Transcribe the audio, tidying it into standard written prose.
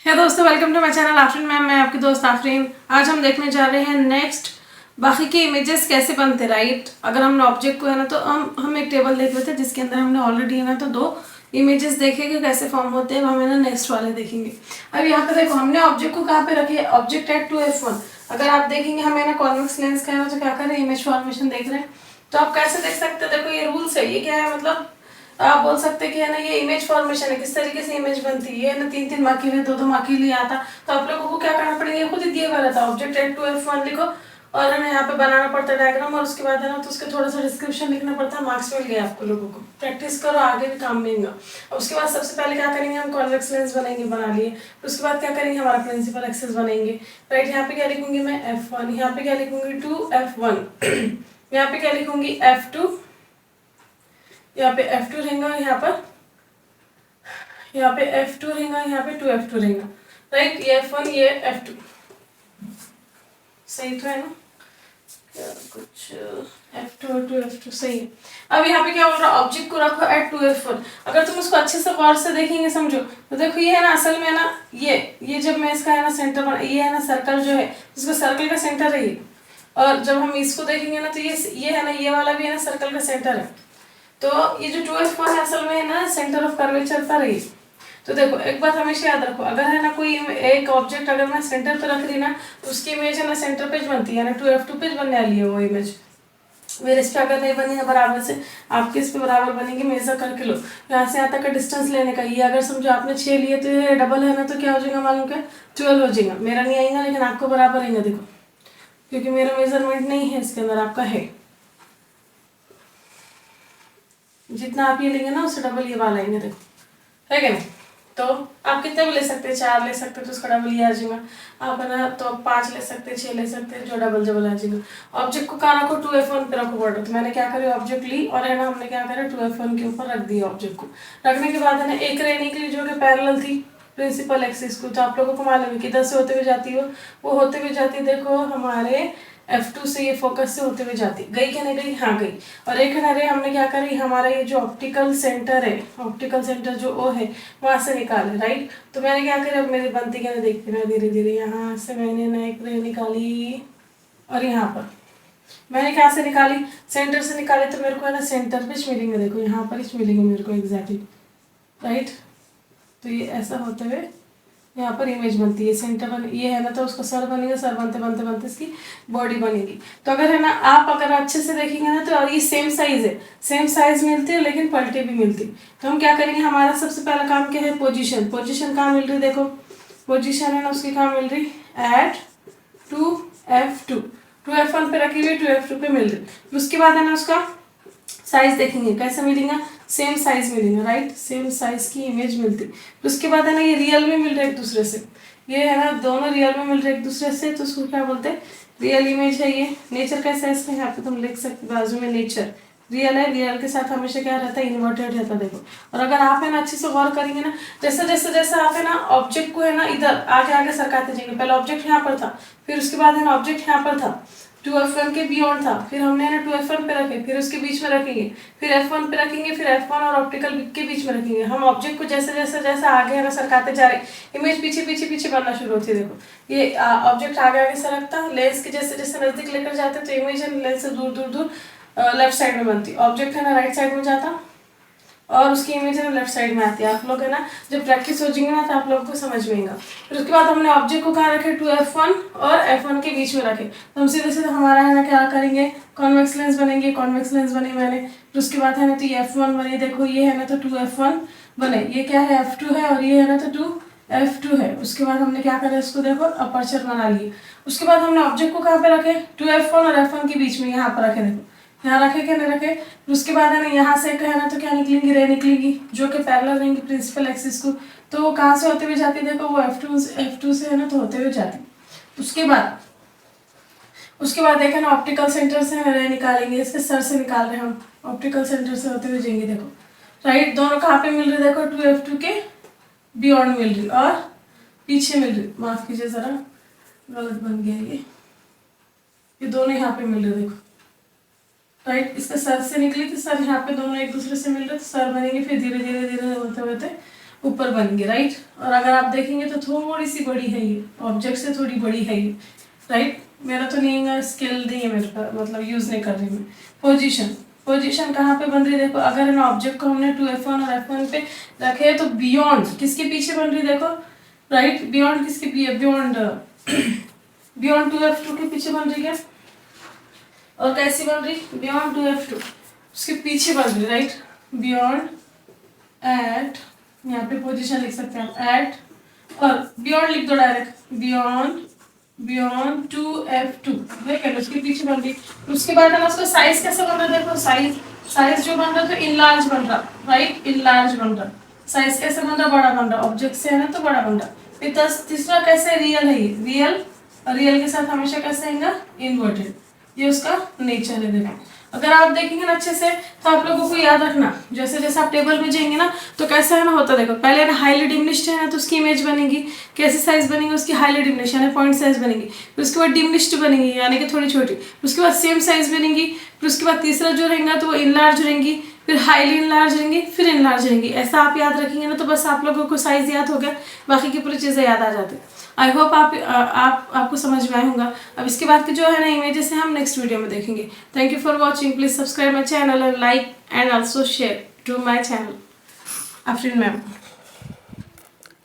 है दोस्तों, welcome to my channel Afreen ma'am. मैं आपकी दोस्त आफरीन। आज हम देखने जा रहे हैं नेक्स्ट बाकी के इमेजेस कैसे बनते, राइट। अगर हमने ऑब्जेक्ट को है ना तो हम एक टेबल देख रहे थे जिसके अंदर हमने ऑलरेडी है ना तो 2 इमेजेस देखे कि कैसे फॉर्म होते हैं। हम है ना नेक्स्ट वाले देखेंगे। अब यहाँ पे देखो हमने ऑब्जेक्ट को कहाँ पे रखे, ऑब्जेक्ट एट 2f1। अगर आप देखेंगे हमें ना कॉन्वेक्स लेंस का है ना तो क्या कर रहे हैं, इमेज फॉर्मेशन देख रहे हैं। तो आप कैसे देख सकते हैं, देखो ये रूल्स है। ये क्या है, मतलब आप बोल सकते हैं कि है ना ये इमेज फॉर्मेशन है, किस तरीके से इमेज बनती है ना। 3-3 मार्क के लिए 2-2 मार्क के लिए आता। तो आप लोगों को क्या करना पड़ेगा, खुद ही दिया हुआ रहता है ऑब्जेक्ट एट 2f1 लिखो और है ना यहाँ पे बनाना पड़ता है डायग्राम, और उसके बाद है ना तो उसके थोड़ा सा डिस्क्रिप्शन लिखना पड़ता है। मार्क्स मिल गए आपको लोगों को। प्रैक्टिस करो, आगे भी काम मिलेगा। और उसके बाद सबसे पहले क्या करेंगे, हम कॉन्वेक्स लेंस बनेंगे, बना लिए। उसके बाद क्या करेंगे, हमारा प्रिंसिपल एक्सिस बनेंगे, राइट। यहाँ पे क्या लिखूंगी मैं, f1। यहाँ पे क्या लिखूंगी, 2f1। यहाँ पे क्या लिखूंगी, f2। यहाँ पे f2 रहेगा, यहाँ पे f2 रहेगा, यहाँ पे 2f2 रहेगा, राइट। ये f1 ये f2, सही तो है ना। कुछ f2 और 2f2 सही है। अब यहाँ पे क्या बोल रहा है, ऑब्जेक्ट को रखो एट 2f1। अगर तुम उसको अच्छे से गौर से देखेंगे, समझो तो देखो ये है ना असल में ना ये जब मैं इसका है ना सेंटर बना, ये है ना सर्कल जो है, इसको सर्कल का सेंटर है ये। और जब हम इसको देखेंगे ना तो ये है ना, ये वाला भी है ना सर्कल का सेंटर है। तो ये जो 2f1 है असल में है ना सेंटर ऑफ कर्वेचर पर है। तो देखो एक बात हमेशा याद रखो, अगर है ना कोई एक ऑब्जेक्ट अगर मैं सेंटर पर रख रही ना तो उसकी इमेज है ना सेंटर पेज बनती है ना, 2f2 पेज बनने वाली है वो इमेज। मेरे इस पे अगर नहीं बनी है बराबर से, आपके इस पे बराबर बनेगी। मेजर करके लो, यहाँ से यहाँ तक का डिस्टेंस लेने का। ये अगर समझो आपने 6 लिए तो ये डबल है ना तो क्या हो जाएगा मालूम, क्या 12 हो जाएगा। मेरा नहीं आएगा लेकिन आपको बराबर आएगा, देखो क्योंकि मेरा मेजरमेंट नहीं है इसके अंदर, आपका है। जितना आप ये लेंगे ना उससे डबल ये वाला आएंगे, देखो है क्या नहीं। तो आप कितने भी ले सकते हैं, 4 ले सकते हैं तो उसका डबल ये आ जाएगा। आप है ना तो 5 ले सकते हैं, 6 ले सकते हैं, जो डबल आ जाएगा। ऑब्जेक्ट को कहाँ रखो, 2f1 पे रखो बॉर्डर। तो मैंने क्या करी, ऑब्जेक्ट ली और है ना हमने क्या करा 2f1 के ऊपर रख दिया ऑब्जेक्ट को। रखने के बाद है ना एक रे निकली जो कि पैरेलल थी प्रिंसिपल एक्सिस को। तो आप लोगों को मालूम है किधर से होते हुए जाती है वो होते हुए जाती है, देखो हमारे f2 से, ये फोकस से होते हुए जाती, गई क्या नहीं गई, हाँ गई। और एक ना रे हमने क्या करी, हमारा ये जो ऑप्टिकल सेंटर है, ऑप्टिकल सेंटर जो ओ है वहां से निकाले, राइट। तो मैंने क्या करी, अब मेरी बनती क्या देखती ना धीरे धीरे, यहाँ से मैंने ना एक रे निकाली और यहाँ पर मैंने क्या से निकाली, सेंटर से निकाली। तो मेरे को है ना सेंटर पे मिलेंगे, देखो यहाँ पर ही मिलेंगे मेरे को एग्जैक्टली, राइट। तो ये ऐसा होते हुए यहाँ पर इमेज बनती है, सेंटर बन ये है ना तो उसका सर बनेगा, सर बनते बनते बनते इसकी बॉडी बनेगी। तो अगर है ना आप अगर अच्छे से देखेंगे ना तो और ये सेम साइज है, सेम साइज मिलती है लेकिन पलटे भी मिलती। तो हम क्या करेंगे, हमारा सबसे पहला काम क्या है, पोजीशन। पोजीशन कहाँ मिल रही, देखो पोजीशन है ना उसकी कहाँ मिल रही, एट 2f2। 2f1 पे रखी हुई 2f2 पे मिल रही। उसके बाद है ना उसका साइज देखेंगे कैसे मिलेगा, सेम साइज मिलेगा, राइट। सेम साइज की इमेज मिलती। उसके बाद है ना ये रियल में मिल रहे एक दूसरे से, ये है ना दोनों रियल में मिल रहे एक दूसरे से। तो उसको क्या बोलते हैं, रियल इमेज है ये। नेचर कैसा है इसमें, यहाँ पे तुम लिख सकते बाजू में नेचर रियल है, रियल के साथ हमेशा क्या रहता है, इन्वर्टेड रहता है, देखो। और अगर आप है ना अच्छे से गौर करेंगे ना, जैसे जैसे जैसे आप है ना ऑब्जेक्ट को है ना इधर आगे आगे सरकाते जाएंगे। पहले ऑब्जेक्ट यहाँ पर था, फिर उसके बाद है ना ऑब्जेक्ट यहाँ पर था, 2f1 के बियॉन्ड था, फिर हमने ना 2f1 पे रखे, फिर उसके बीच में रखेंगे, फिर f1 पे रखेंगे, फिर f1 और ऑप्टिकल के बीच में रखेंगे। हम ऑब्जेक्ट को जैसे जैसे जैसे आगे है ना सरकाते जा रहे, इमेज पीछे पीछे पीछे बनना शुरू होती है। देखो ये ऑब्जेक्ट आगे आगे सरकता, लेंस के जैसे जैसे नजदीक लेकर जाते तो इमेज है लेंस से दूर दूर दूर लेफ्ट साइड में बनती, ऑब्जेक्ट है ना राइट साइड में जाता और उसकी इमेज है ना लेफ्ट साइड में आती है। आप लोग है ना जब प्रैक्टिस हो जाएंगे ना तो आप लोगों को समझ में आएगा। फिर उसके बाद हमने ऑब्जेक्ट को कहाँ रखे, 2f1 और f1 के बीच में रखे। तो हम सीधे सीधे हमारा है ना क्या करेंगे, कॉन्वेक्स लेंस बनेंगे। कॉन्वेक्स लेंस बने मैंने, फिर उसके बाद है ना तो ये f1 बने, देखो ये है ना तो 2f1 बने, ये क्या है f2 है और ये है ना तो 2f2 है। उसके बाद हमने क्या करा, इसको देखो अपर्चर बना लिए। उसके बाद हमने ऑब्जेक्ट को कहाँ पे रखे, 2f1 और f1 के बीच में यहाँ पर रखे, देखो यहाँ रखे क्या नहीं रखे। उसके बाद है ना यहाँ से है ना तो क्या निकलेंगी, रे निकलेगी जो कि पैरेलल रहेंगी प्रिंसिपल एक्सिस को। तो वो कहाँ से होते हुए जाती है, देखो वो f2 से है ना तो होते हुए जाती। उसके बाद देखा ना ऑप्टिकल सेंटर से रे निकालेंगे, इसके सर से निकाल रहे हैं हम, ऑप्टिकल सेंटर से होते हुए जाएंगे, देखो राइट। दोनों कहाँ पे मिल रहे, देखो 2f2 के बियॉन्ड मिल रही और पीछे मिल रही, माफ कीजिए जरा गलत बन गया ये दोनों यहाँ पे मिल रहे, देखो राइट। इसका सर से निकली तो सर यहाँ पे दोनों एक दूसरे से मिल रहे तो सर बनेंगे, फिर धीरे धीरे धीरे होते होते ऊपर बनेंगे, राइट। और अगर आप देखेंगे तो थोड़ी सी बड़ी है ये, ऑब्जेक्ट से थोड़ी बड़ी है ये, राइट। मेरा तो नहीं है, स्किल नहीं है मेरे पास, मतलब यूज नहीं कर रही मैं। पोजीशन, पोजीशन कहाँ पे बन रही है देखो, अगर इन ऑब्जेक्ट को हमने 2F1 और F1 पे रखे तो बियॉन्ड किसके पीछे बन रही है देखो, राइट। बियॉन्ड किसके बियॉन्ड बियॉन्ड 2F2 के पीछे बन रही है। और कैसी बन रही, बियॉन्ड 2F2 उसके पीछे बन रही, राइट। बियॉन्ड एट, यहाँ पे पोजीशन लिख सकते हैं आप, एट और बियॉन्ड लिख दो डायरेक्ट, बियॉन्ड 2F2, देख लो उसके पीछे बन रही। उसके बाद है ना उसका साइज कैसे बन रहा है देखो, साइज जो बन रहा है तो इनलार्ज बन रहा, राइट, इनलार्ज बन रहा। साइज कैसे बन रहा, बड़ा बन रहा, ऑब्जेक्ट से है ना तो बड़ा बन रहा। फिर तीसरा कैसे, रियल है, रियल, रियल के साथ हमेशा कैसे आएगा, इन्वर्टेड, ये उसका नेचर है। देखो अगर आप देखेंगे ना अच्छे से तो आप लोगों को याद रखना, जैसे जैसे आप टेबल में जाएंगे ना तो कैसा है ना होता, देखो पहले ना हाईली डिमिनिश्ड है ना तो उसकी इमेज बनेगी, कैसे साइज बनेगी उसकी, हाईली डिमिनिश्ड यानी पॉइंट साइज बनेगी। फिर उसके बाद डिमिनिश्ड बनेगी यानी कि थोड़ी छोटी, उसके बाद सेम साइज बनेगी। फिर उसके बाद तीसरा जो रहेगा तो वो इनलार्ज रहेंगी, फिर हाईली इनलार्ज रहेंगी, फिर इनलार्ज रहेंगी। ऐसा आप याद रखेंगे ना तो बस आप लोगों को साइज याद हो गया, बाकी की पूरी चीज़ें याद आ जाती। आई होप आपको समझ में आया होगा। अब इसके बाद के जो है ना इमेजेस हम नेक्स्ट वीडियो में देखेंगे। Thank you for watching, please subscribe my channel and like and also share to my channel. Afreen ma'am.